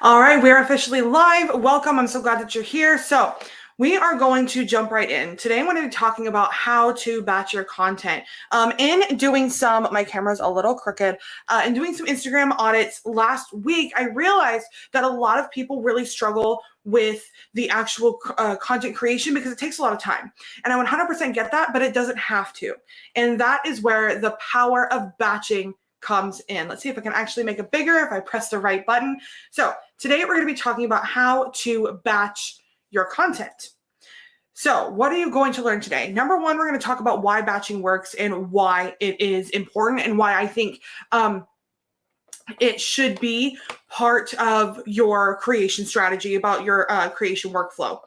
All right, we're officially live. Welcome. I'm so glad that you're here. So we are going to jump right in. Today, I'm going to be talking about how to batch your content. In doing my camera's a little crooked, in doing some Instagram audits last week, I realized that a lot of people really struggle with the actual content creation because it takes a lot of time. And I 100% get that, but it doesn't have to. And that is where the power of batching comes in. Let's see if I can actually make it bigger if I press the right button. So today we're going to be talking about how to batch your content. So what are you going to learn today? Number one, we're going to talk about why batching works and why it is important and why I think it should be part of your creation strategy, about your creation workflow.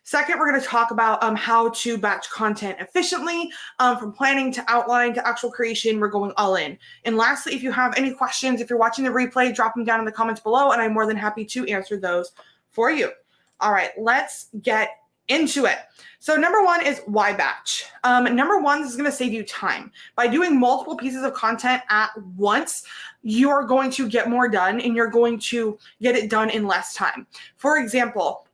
Second, we're going to talk about how to batch content efficiently, from planning to outline to actual creation. We're going all in. And lastly, if you have any questions, if you're watching the replay, drop them down in the comments below, and I'm more than happy to answer those for you. All right, let's get into it. So number one is why batch. Number one, this is going to save you time. By doing multiple pieces of content at once, you're going to get more done and you're going to get it done in less time. For example,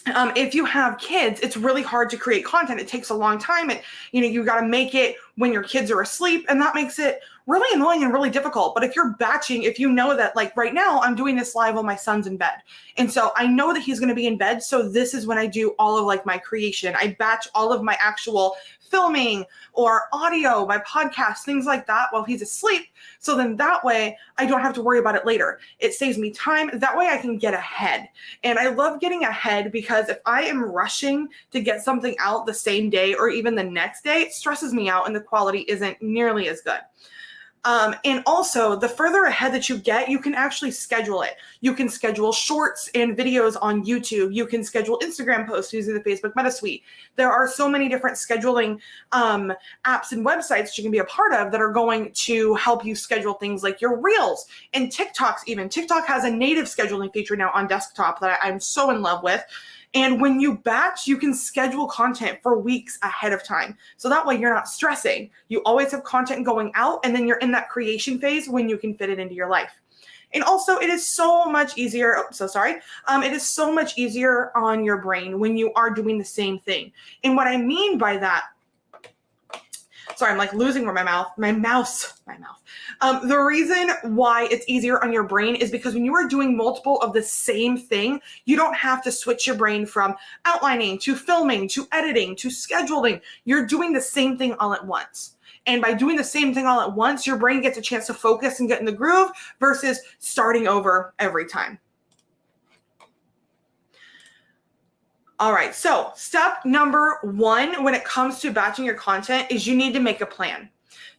if you have kids, it's really hard to create content. It takes a long time. You got to make it when your kids are asleep, and that makes it really annoying and really difficult. But if you're batching, if you know that, like right now, I'm doing this live while my son's in bed. And so I know that he's going to be in bed. So this is when I do all of like my creation. I batch all of my actual filming or audio, my podcast, things like that while he's asleep. So then that way I don't have to worry about it later. It saves me time. That way I can get ahead. And I love getting ahead because if I am rushing to get something out the same day or even the next day, it stresses me out and the quality isn't nearly as good. And also, the further ahead that you get, you can actually schedule it. You can schedule shorts and videos on YouTube. You can schedule Instagram posts using the Facebook Meta Suite. There are so many different scheduling apps and websites that you can be a part of that are going to help you schedule things like your Reels and TikToks even. TikTok has a native scheduling feature now on desktop that I'm so in love with. And when you batch, you can schedule content for weeks ahead of time. So that way you're not stressing. You always have content going out, and then you're in that creation phase when you can fit it into your life. And also, it is so much easier. It is so much easier on your brain when you are doing the same thing. And what I mean by that, sorry, I'm like losing my mouth. The reason why it's easier on your brain is because when you are doing multiple of the same thing, you don't have to switch your brain from outlining to filming to editing to scheduling. You're doing the same thing all at once. And by doing the same thing all at once, your brain gets a chance to focus and get in the groove versus starting over every time. All right, so step number one when it comes to batching your content is you need to make a plan.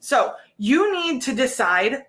So you need to decide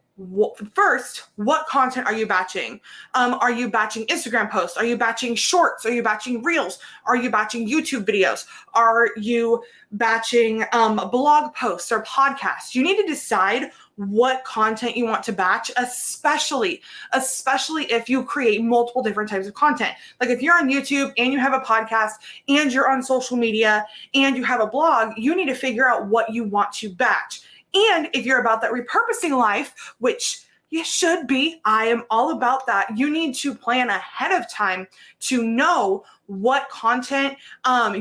first, what content are you batching? Are you batching Instagram posts? Are you batching shorts? Are you batching Reels? Are you batching YouTube videos? Are you batching blog posts or podcasts? You need to decide what content you want to batch, especially if you create multiple different types of content. Like if you're on YouTube and you have a podcast and you're on social media and you have a blog, you need to figure out what you want to batch. And if you're about that repurposing life, which you should be, I am all about that. You need to plan ahead of time to know what content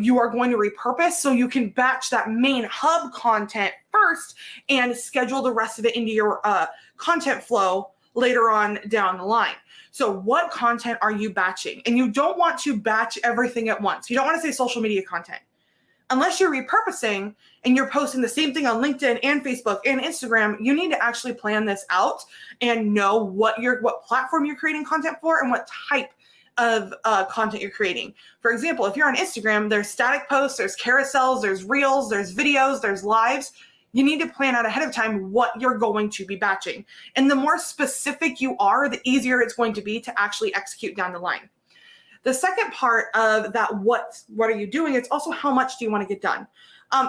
you are going to repurpose so you can batch that main hub content first and schedule the rest of it into your content flow later on down the line. So what content are you batching? And you don't want to batch everything at once. You don't want to say social media content. Unless you're repurposing and you're posting the same thing on LinkedIn and Facebook and Instagram, you need to actually plan this out and know what platform you're creating content for and what type of content you're creating. For example, if you're on Instagram, there's static posts, there's carousels, there's reels, there's videos, there's lives. You need to plan out ahead of time what you're going to be batching. And the more specific you are, the easier it's going to be to actually execute down the line. The second part of that, what are you doing? It's also how much do you want to get done?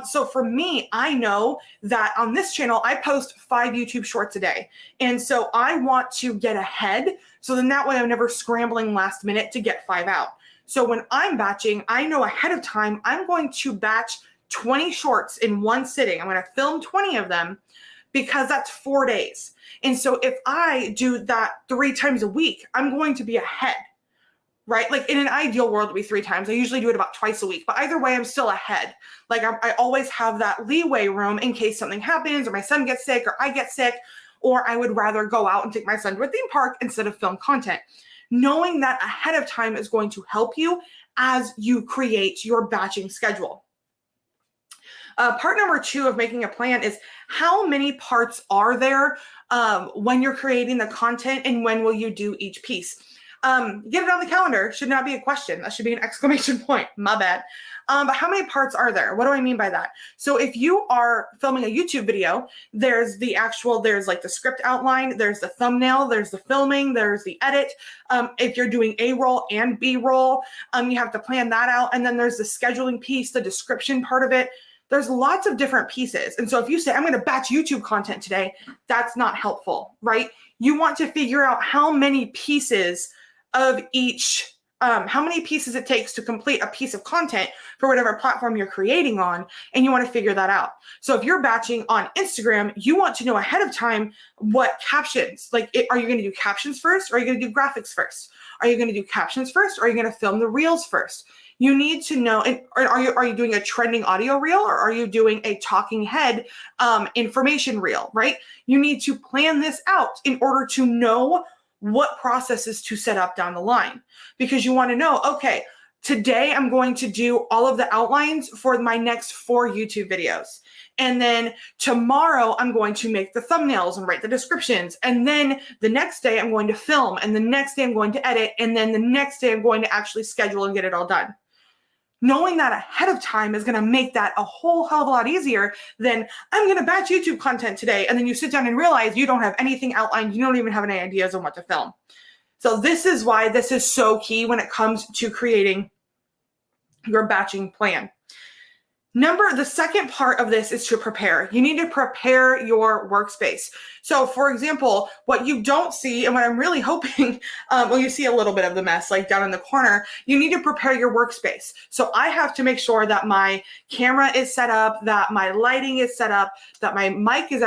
So for me, I know that on this channel, I post 5 YouTube shorts a day. And so I want to get ahead. So then that way I'm never scrambling last minute to get 5 out. So when I'm batching, I know ahead of time, I'm going to batch 20 shorts in one sitting. I'm going to film 20 of them, because that's 4 days. And so if I do that 3 times a week, I'm going to be ahead, right? Like in an ideal world, it'd be 3 times. I usually do it about twice a week, but either way, I'm still ahead. Like I always have that leeway room in case something happens or my son gets sick or I get sick, or I would rather go out and take my son to a theme park instead of film content. Knowing that ahead of time is going to help you as you create your batching schedule. Part number 2 of making a plan is how many parts are there when you're creating the content, and when will you do each piece? Get it on the calendar should not be a question. That should be an exclamation point. My bad. But how many parts are there? What do I mean by that? So if you are filming a YouTube video, there's like the script outline, there's the thumbnail, there's the filming, there's the edit. If you're doing A-roll and B-roll, you have to plan that out. And then there's the scheduling piece, the description part of it. There's lots of different pieces. And so if you say, I'm going to batch YouTube content today, that's not helpful, right? You want to figure out how many pieces of each, how many pieces it takes to complete a piece of content for whatever platform you're creating on, and you want to figure that out. So if you're batching on Instagram, you want to know ahead of time what captions, like are you going to do captions first, or are you going to do graphics first? Are you going to do captions first, or are you going to film the reels first? You need to know, and are you doing a trending audio reel, or are you doing a talking head information reel, right? You need to plan this out in order to know what processes to set up down the line, because you want to know, okay, today I'm going to do all of the outlines for my next 4 YouTube videos. And then tomorrow I'm going to make the thumbnails and write the descriptions. And then the next day I'm going to film, and the next day I'm going to edit. And then the next day I'm going to actually schedule and get it all done. Knowing that ahead of time is going to make that a whole hell of a lot easier than I'm going to batch YouTube content today. And then you sit down and realize you don't have anything outlined. You don't even have any ideas on what to film. So this is why this is so key when it comes to creating your batching plan. The second part of this is to prepare. You need to prepare your workspace. So for example, what you don't see, and what I'm really hoping, you see a little bit of the mess like down in the corner, you need to prepare your workspace. So I have to make sure that my camera is set up, that my lighting is set up, that my mic and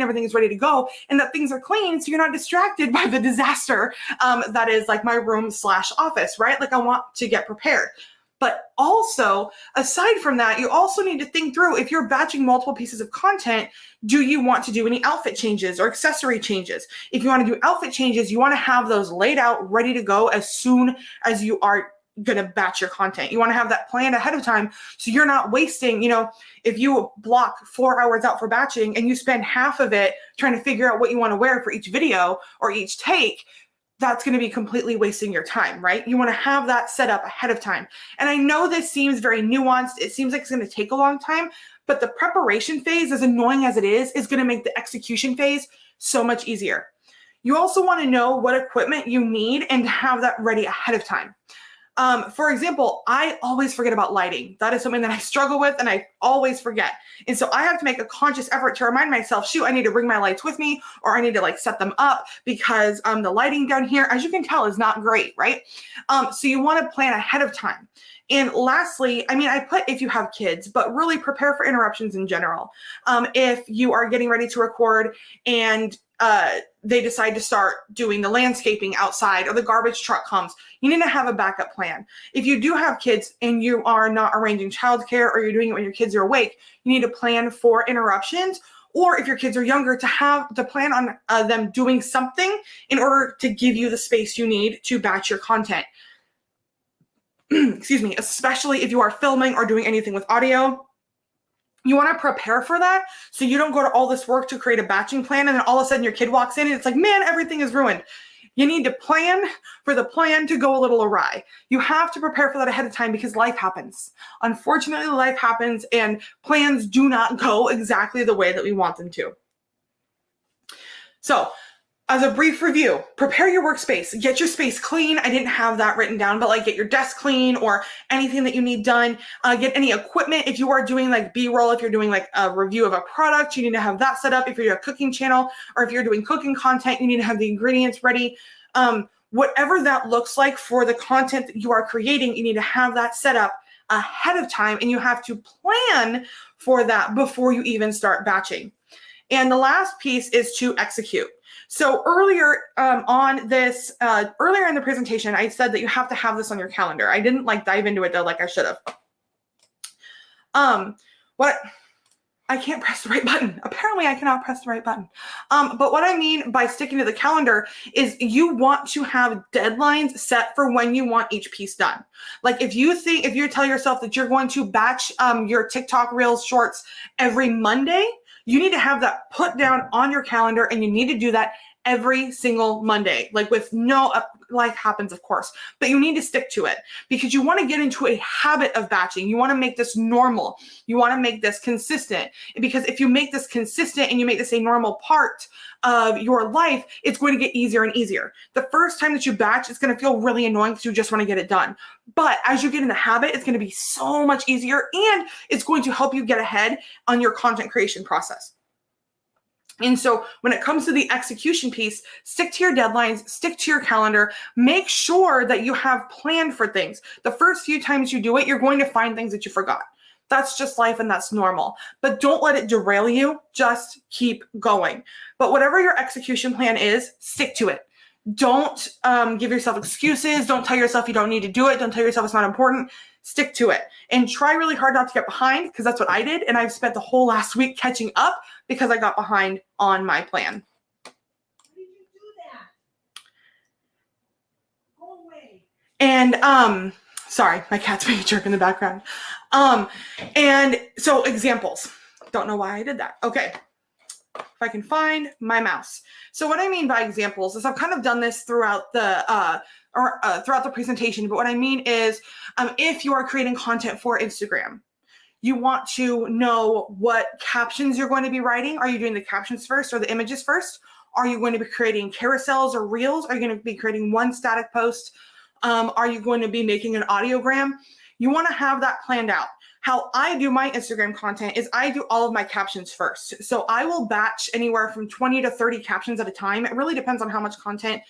everything is ready to go, and that things are clean so you're not distracted by the disaster that is like my room/office, right? Like I want to get prepared. But also, aside from that, you also need to think through, if you're batching multiple pieces of content, do you want to do any outfit changes or accessory changes? If you want to do outfit changes, you want to have those laid out, ready to go as soon as you are going to batch your content. You want to have that planned ahead of time so you're not wasting, if you block 4 hours out for batching and you spend half of it trying to figure out what you want to wear for each video or each take, that's going to be completely wasting your time, right? You want to have that set up ahead of time. And I know this seems very nuanced. It seems like it's going to take a long time, but the preparation phase, as annoying as it is going to make the execution phase so much easier. You also want to know what equipment you need and have that ready ahead of time. For example, I always forget about lighting. That is something that I struggle with and I always forget. And so I have to make a conscious effort to remind myself, shoot, I need to bring my lights with me, or I need to set them up, because the lighting down here, as you can tell, is not great, right? So you want to plan ahead of time. And lastly, I put if you have kids, but really prepare for interruptions in general. If you are getting ready to record and they decide to start doing the landscaping outside, or the garbage truck comes, you need to have a backup plan. If you do have kids and you are not arranging childcare, or you're doing it when your kids are awake, you need to plan for interruptions. Or if your kids are younger, to plan on them doing something in order to give you the space you need to batch your content. Excuse me, especially if you are filming or doing anything with audio. You want to prepare for that so you don't go to all this work to create a batching plan, and then all of a sudden your kid walks in and it's like, man, everything is ruined. You need to plan for the plan to go a little awry. You have to prepare for that ahead of time, because life happens. Unfortunately, life happens and plans do not go exactly the way that we want them to. So, as a brief review, prepare your workspace, get your space clean. I didn't have that written down, but get your desk clean or anything that you need done. Get any equipment. If you are doing B-roll, if you're doing a review of a product, you need to have that set up. If you're a cooking channel, or if you're doing cooking content, you need to have the ingredients ready. Whatever that looks like for the content that you are creating, you need to have that set up ahead of time, and you have to plan for that before you even start batching. And the last piece is to execute. So earlier earlier in the presentation, I said that you have to have this on your calendar. I didn't like dive into it though, like I should have. I can't press the right button. Apparently I cannot press the right button. But what I mean by sticking to the calendar is you want to have deadlines set for when you want each piece done. Like if you tell yourself that you're going to batch your TikTok Reels shorts every Monday, you need to have that put down on your calendar, and you need to do that every single Monday, like with no life happens, of course, but you need to stick to it because you want to get into a habit of batching. You want to make this normal. You want to make this consistent, because if you make this consistent and you make this a normal part of your life, it's going to get easier and easier. The first time that you batch, it's going to feel really annoying because you just want to get it done. But as you get in the habit, it's going to be so much easier, and it's going to help you get ahead on your content creation process. And so when it comes to the execution piece, stick to your deadlines, stick to your calendar, make sure that you have planned for things. The first few times you do it, you're going to find things that you forgot. That's just life, and that's normal. But don't let it derail you. Just keep going. But whatever your execution plan is, stick to it. Don't give yourself excuses. Don't tell yourself you don't need to do it. Don't tell yourself it's not important. Stick to it and try really hard not to get behind, because that's what I did. And I've spent the whole last week catching up because I got behind on my plan. Why did you do that? Go away. And sorry, my cat's being a jerk in the background. And so examples. Don't know why I did that. Okay. If I can find my mouse. So what I mean by examples is I've kind of done this throughout the throughout the presentation, but what I mean is if you are creating content for Instagram, you want to know what captions you're going to be writing. Are you doing the captions first or the images first? Are you going to be creating carousels or reels? Are you going to be creating one static post? Are you going to be making an audiogram? You want to have that planned out. How I do my Instagram content is I do all of my captions first. So I will batch anywhere from 20 to 30 captions at a time. It really depends on how much content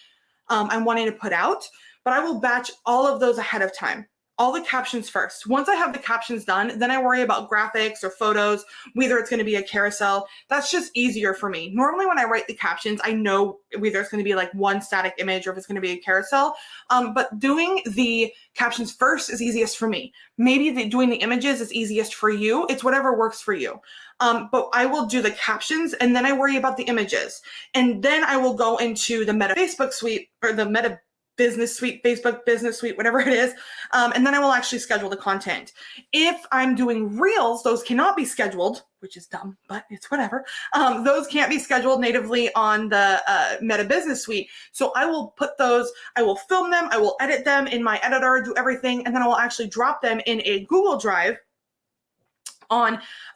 I'm wanting to put out, but I will batch all of those ahead of time. All the captions first. Once I have the captions done, then I worry about graphics or photos, whether it's going to be a carousel. That's just easier for me. Normally when I write the captions, I know whether it's going to be like one static image or if it's going to be a carousel. But doing the captions first is easiest for me. Maybe doing the images is easiest for you. It's whatever works for you. But I will do the captions and then I worry about the images. And then I will go into the Meta Facebook suite or the Meta Business Suite, Facebook Business Suite, whatever it is. And then I will actually schedule the content. If I'm doing Reels, those cannot be scheduled, which is dumb, but it's whatever. Those can't be scheduled natively on the Meta Business Suite. So I will put those, I will film them, I will edit them in my editor, do everything, and then I will actually drop them in a Google Drive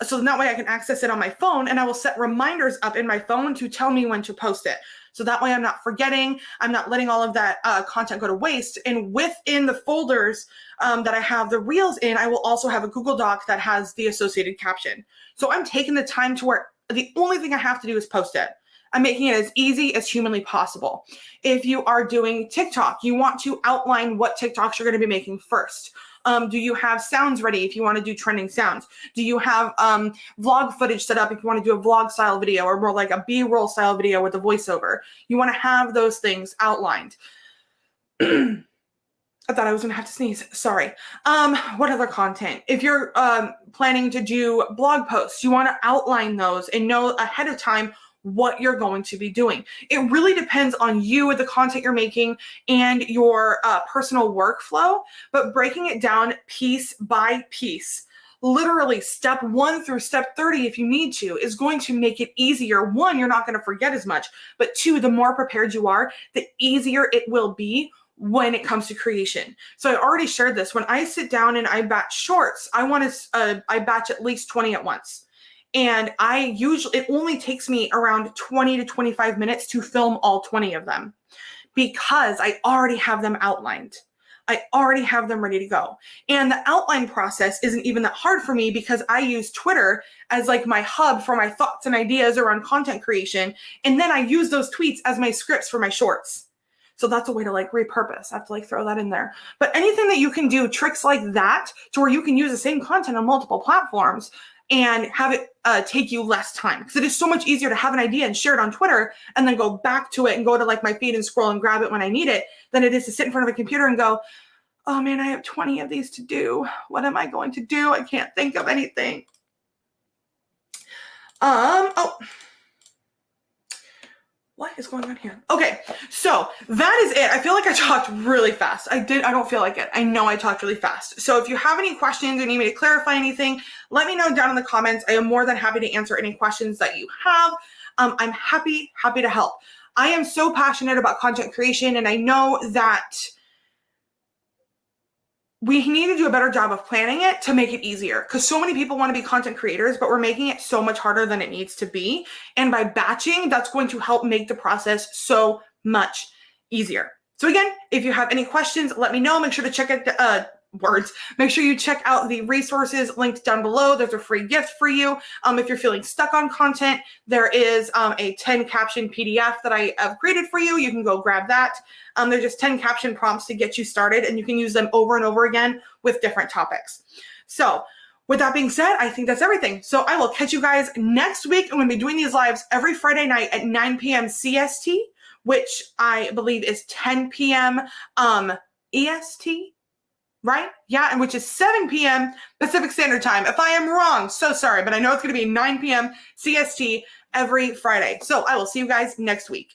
so that way I can access it on my phone, and I will set reminders up in my phone to tell me when to post it. So that way I'm not forgetting, I'm not letting all of that content go to waste. And within the folders that I have the Reels in, I will also have a Google Doc that has the associated caption. So I'm taking the time to where the only thing I have to do is post it. I'm making it as easy as humanly possible. If you are doing TikTok, you want to outline what TikToks you're going to be making first. Do you have sounds ready if you want to do trending sounds? Do you have vlog footage set up if you want to do a vlog style video or more like a B-roll style video with a voiceover? You want to have those things outlined. I thought I was going to have to sneeze. Sorry. What other content? If you're planning to do blog posts, you want to outline those and know ahead of time what you're going to be doing. It really depends on you, the content you're making, and your personal workflow, but breaking it down piece by piece, literally step 1 through step 30 if you need to, is going to make it easier. 1, you're not going to forget as much, but 2, the more prepared you are, the easier it will be when it comes to creation. So I already shared this. When I sit down and I batch shorts, I batch at least 20 at once. And it only takes me around 20 to 25 minutes to film all 20 of them because I already have them outlined. I already have them ready to go. And the outline process isn't even that hard for me because I use Twitter as like my hub for my thoughts and ideas around content creation. And then I use those tweets as my scripts for my shorts. So that's a way to like repurpose. I have to like throw that in there. But anything that you can do, tricks like that to where you can use the same content on multiple platforms, and have it take you less time. Because it is so much easier to have an idea and share it on Twitter and then go back to it and go to like my feed and scroll and grab it when I need it than it is to sit in front of a computer and go, oh man, I have 20 of these to do. What am I going to do? I can't think of anything. What is going on here? Okay, so that is it. I feel like I talked really fast. I don't feel like it. I know I talked really fast. So if you have any questions or need me to clarify anything, let me know down in the comments. I am more than happy to answer any questions that you have. I'm happy to help. I am so passionate about content creation, and I know that we need to do a better job of planning it to make it easier, because so many people want to be content creators, but we're making it so much harder than it needs to be. And by batching, that's going to help make the process so much easier. So again, if you have any questions, let me know. Make sure to check out Make sure you check out the resources linked down below. There's a free gift for you. If you're feeling stuck on content, there is a 10 caption PDF that I have created for you. You can go grab that. There's just 10 caption prompts to get you started, and you can use them over and over again with different topics. So with that being said, I think that's everything. So I will catch you guys next week. I'm going to be doing these lives every Friday night at 9 p.m. CST, which I believe is 10 p.m. EST. Right? Yeah, and which is 7 p.m. Pacific Standard Time. If I am wrong, so sorry, but I know it's going to be 9 p.m. CST every Friday. So I will see you guys next week.